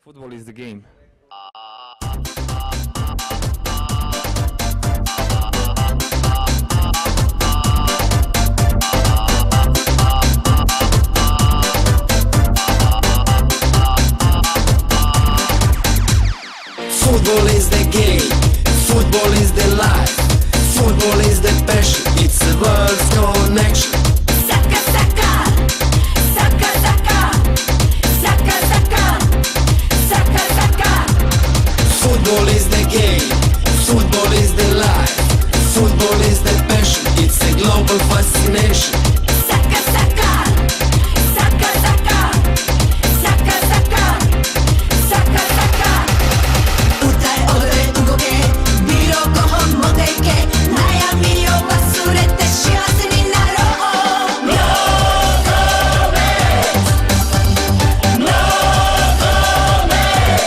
Football is the game. Football is the game, football is the life, football is the passion, it's the world's connection. Saka, saka, saka, saka, saka, saka, saka, saka. Football is the game, football is the life, football is the passion, it's a global fascination. Saka, saka, saka, saka, saka, saka, saka, saka. Utai ore ugoke, biroko homoteke, nayami o wasurete shiwase ni narou. No comment, no comment.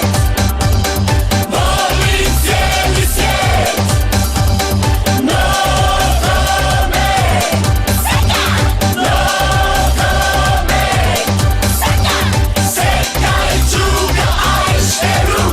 Volontiers, lycée. No comment. Saka, no comment. Saka, sekai juu ga aishiteru.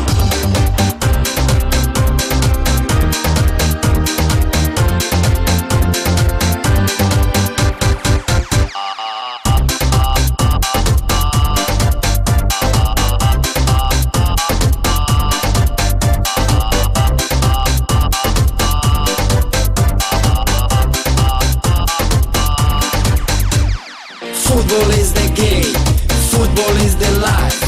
Football is the game, football is the life,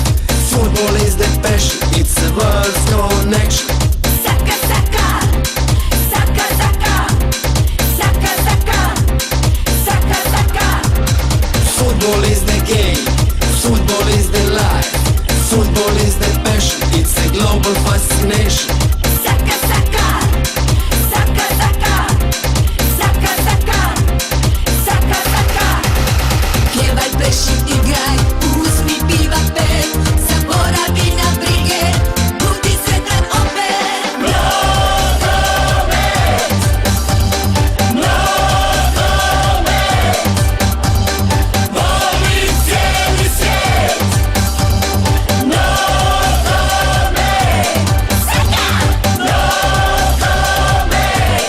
football is the passion, it's the world's connection. Saka, saka, saka, saka, saka, saka, saka, saka. Football is the game, football is the life, football is the passion, it's a global fascination. Saka, saka, saka, saka, saka, saka, saka, saka. Pjevaj, pleši, igraj, uzmi piva pet, zaboravi na brige, budi sretan opet. No comment, no comment. Volim cijeli svijet. No comment, saka, no comment,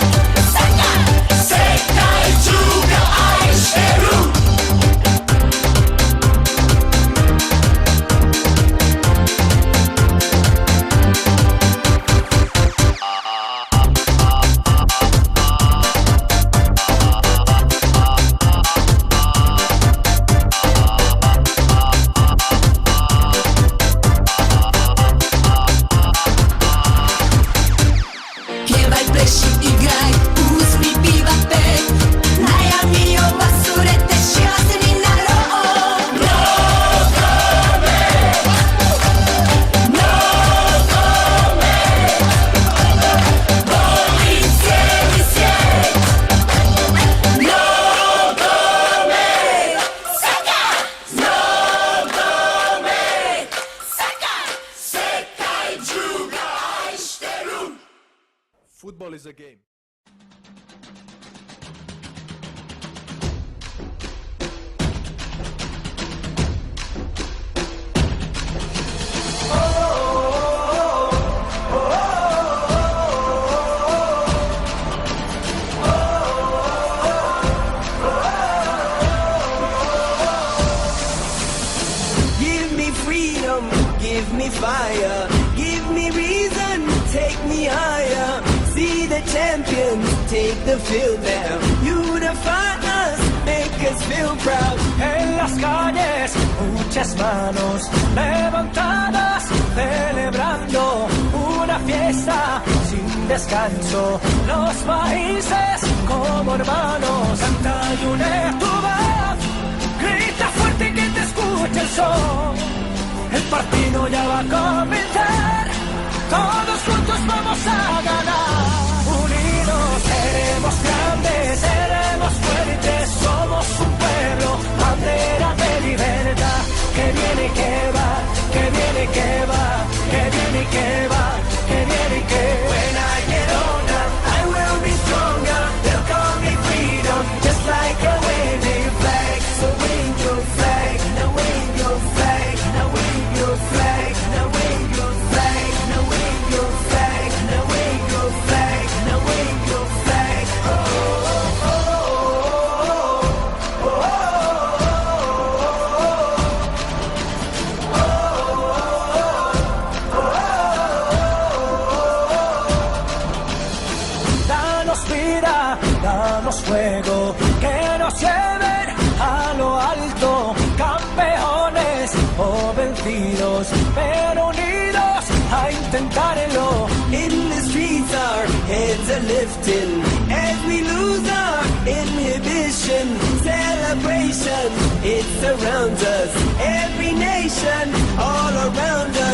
saka, sekaj juga aishiteru. Pjevaj, pleši, igraj, uzmi piva pet, najami o wasurete shiwase ni narou. No comment, no comment. Volim cijeli svijet. No comment, saka, no comment, saka, sekaj juga aishiteru. Football is a game. Give me freedom, give me fire, give me reason, take me higher. See the champions take the field now. Unify us, make us feel proud. En las calles, muchas manos levantadas, celebrando una fiesta sin descanso. Los países como hermanos, canta y une tu voz, grita fuerte que te escuche el sol. El partido ya va a comenzar, todos juntos vamos a ganar. Unidos seremos grandes, seremos fuertes, somos un pueblo, bandera de libertad. Que viene y que va, que viene y que va, que viene y que va, que viene y que va. When I get older, I will be stronger. They'll call me freedom, just like a waving flag. So wave your flag, now wave your flag, now wave your flag, now wave pero unidos a intentarlo. In the streets our heads are lifting as we lose our inhibition. Celebration, it surrounds us. Every nation all around us.